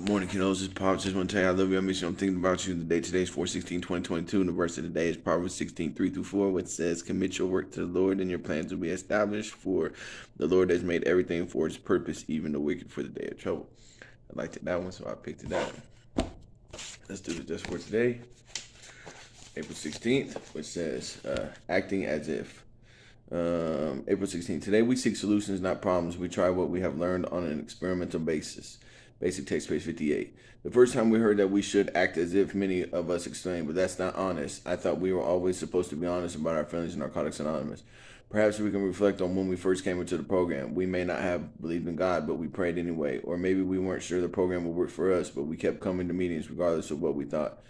Morning, kiddos. It's Pops. Just want to tell you I love you. I miss you. I'm thinking about you. The day today is 4/16/2022, and the verse of the day is Proverbs 16:3-4, which says, "Commit your work to the Lord, and your plans will be established. For the Lord has made everything for His purpose, even the wicked for the day of trouble." I liked it, that one, so I picked it out. Let's do the just for today, April 16th, which says, "Acting as if." April 16th. Today we seek solutions, not problems. We try what we have learned on an experimental basis. Basic text, page 58. The first time we heard that we should act as if, many of us exclaimed, "But that's not honest. I thought we were always supposed to be honest about our feelings in Narcotics Anonymous." Perhaps we can reflect on when we first came into the program. We may not have believed in God, but we prayed anyway. Or maybe we weren't sure the program would work for us, but we kept coming to meetings regardless of what we thought.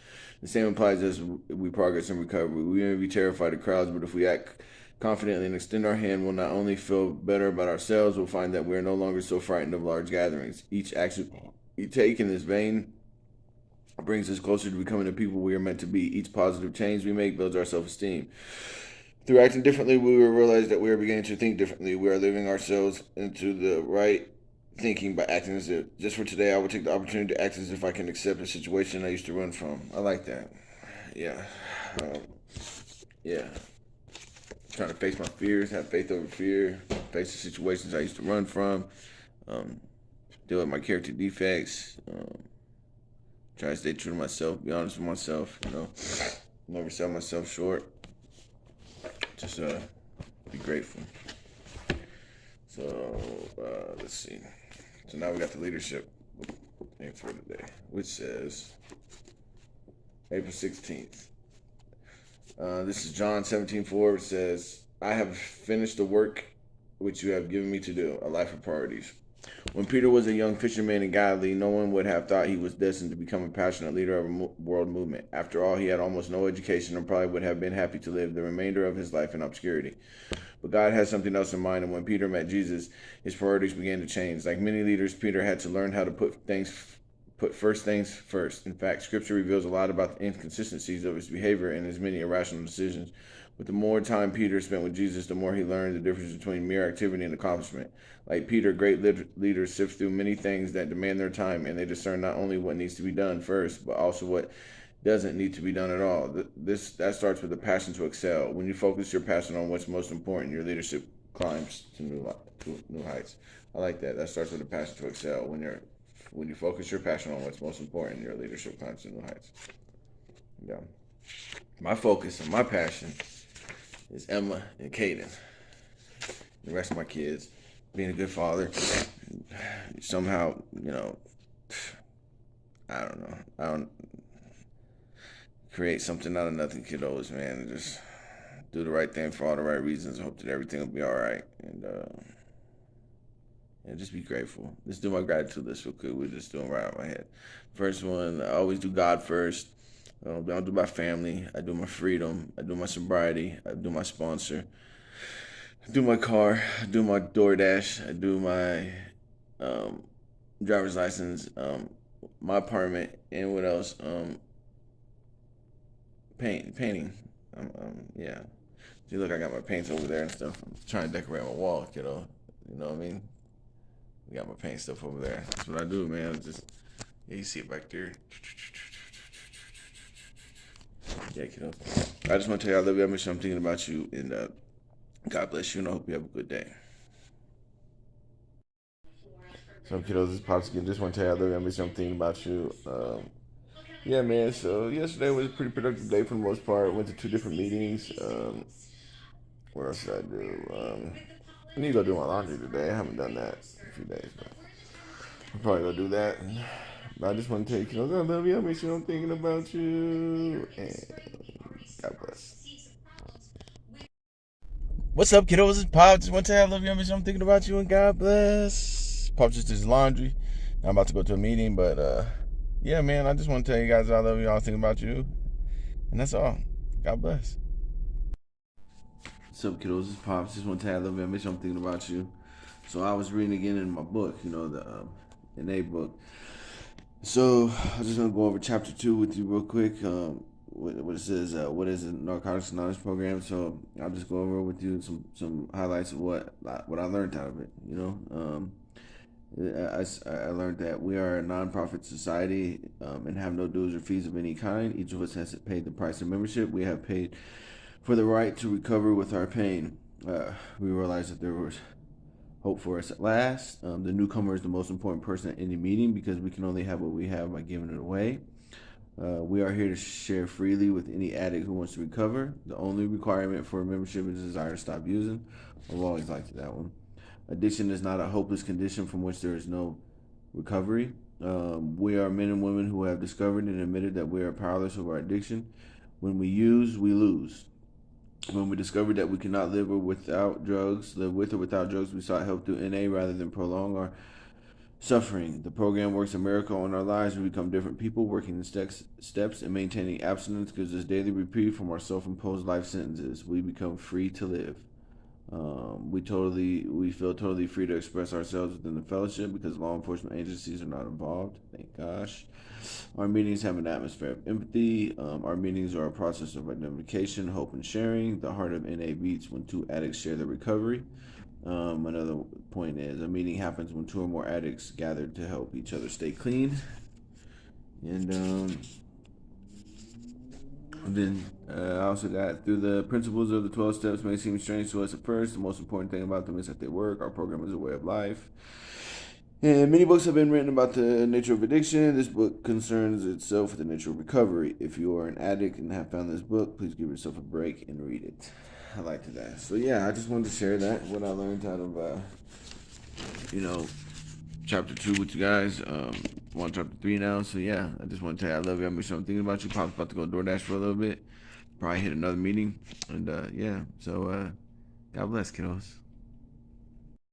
The same applies as we progress in recovery. We may be terrified of crowds, but if we act confidently and extend our hand, we'll not only feel better about ourselves, we'll find that we are no longer so frightened of large gatherings. Each action we take in this vein brings us closer to becoming the people we are meant to be. Each positive change we make builds our self-esteem. Through acting differently, we will realize that we are beginning to think differently. We are living ourselves into the right thinking by acting as if. Just for today, I will take the opportunity to act as if I can accept a situation I used to run from. I like that. Yeah. Yeah. Trying to face my fears, have faith over fear, face the situations I used to run from, deal with my character defects, try to stay true to myself, be honest with myself, never sell myself short. Just be grateful. So let's see. So now we got the leadership thing for today, which says April 16th. This is John 17:4. It says, "I have finished the work which you have given me to do, a life of priorities." When Peter was a young fisherman in Galilee, no one would have thought he was destined to become a passionate leader of a world movement. After all, he had almost no education and probably would have been happy to live the remainder of his life in obscurity. But God had something else in mind, and when Peter met Jesus, his priorities began to change. Like many leaders, Peter had to learn how to put first things first. In fact, Scripture reveals a lot about the inconsistencies of his behavior and his many irrational decisions. But the more time Peter spent with Jesus, the more he learned the difference between mere activity and accomplishment. Like Peter, great leaders sift through many things that demand their time, and they discern not only what needs to be done first, but also what doesn't need to be done at all. That starts with a passion to excel. When you focus your passion on what's most important, your leadership climbs to new heights. I like that. That starts with a passion to excel. When you focus your passion on what's most important, your leadership climbs to new heights. Yeah. My focus and my passion is Emma and Caden. The rest of my kids, being a good father. Somehow, I don't create something out of nothing, kiddos, man. Just do the right thing for all the right reasons. I hope that everything will be all right. And just be grateful. Let's do my gratitude list real quick. We're just doing right out of my head. First one, I always do God first. I don't do my family. I do my freedom. I do my sobriety. I do my sponsor. I do my car. I do my DoorDash. I do my driver's license. My apartment. And what else? Painting. Yeah. See, look, I got my paints over there and stuff. I'm trying to decorate my wall, kiddo. You know what I mean? We got my paint stuff over there. That's what I do, man. You see it back there. Yeah, kiddo. I just want to tell you I love you. I miss you. I'm thinking about you. And God bless you. And I hope you have a good day. So, kiddos, this is Pops again. Just want to tell you I love you. I miss you. I'm thinking about you. Yeah, man. So, yesterday was a pretty productive day for the most part. Went to 2 different meetings. What else did I do? I need to go do my laundry today. I haven't done that in a few days, but I'll probably go do that. But I just want to tell you, kiddos, I love you. I miss you. I'm thinking about you. And God bless. What's up, kiddos? It's Pop. Just want to tell you I love you. I miss you. I'm thinking about you. And God bless. Pop just did his laundry. Now I'm about to go to a meeting, but yeah, man, I just want to tell you guys I love you. I was thinking about you. And that's all. God bless. What's up, kiddos? It's Pops. Just want to tell you I love you. I miss you. I'm thinking about you. So I was reading again in my book, the NA book. So I'm just gonna go over chapter 2 with you real quick. What it says, what is a Narcotics Anonymous program? So I'll just go over with you some highlights of what I learned out of it. I learned that we are a nonprofit society and have no dues or fees of any kind. Each of us has paid the price of membership. We have paid for the right to recover with our pain. We realized that there was hope for us at last. The newcomer is the most important person at any meeting because we can only have what we have by giving it away. We are here to share freely with any addict who wants to recover. The only requirement for a membership is a desire to stop using. I've always liked that one. Addiction is not a hopeless condition from which there is no recovery. We are men and women who have discovered and admitted that we are powerless over our addiction. When we use, we lose. When we discovered that we cannot live with or without drugs, we sought help through NA rather than prolong our suffering. The program works a miracle on our lives. We become different people, working in steps and maintaining abstinence gives us daily reprieve from our self-imposed life sentences. We become free to live. We feel totally free to express ourselves within the fellowship because law enforcement agencies are not involved. Thank gosh. Our meetings have an atmosphere of empathy. Our meetings are a process of identification, hope, and sharing. The heart of NA beats when two addicts share their recovery. Another point is a meeting happens when two or more addicts gather to help each other stay clean. And then I also got through the principles of the 12 steps may seem strange to us at first. The most important thing about them is that they work. Our program is a way of life. And many books have been written about the nature of addiction. This book concerns itself with the nature of recovery. If you are an addict and have found this book, please give yourself a break and read it. I liked that. So yeah, I just wanted to share that, what I learned out of, chapter 2 with you guys. We're on chapter 3 now. So yeah, I just want to tell you I love you. I'm thinking about you. Pop's about to go DoorDash for a little bit. Probably hit another meeting. And God bless, kiddos.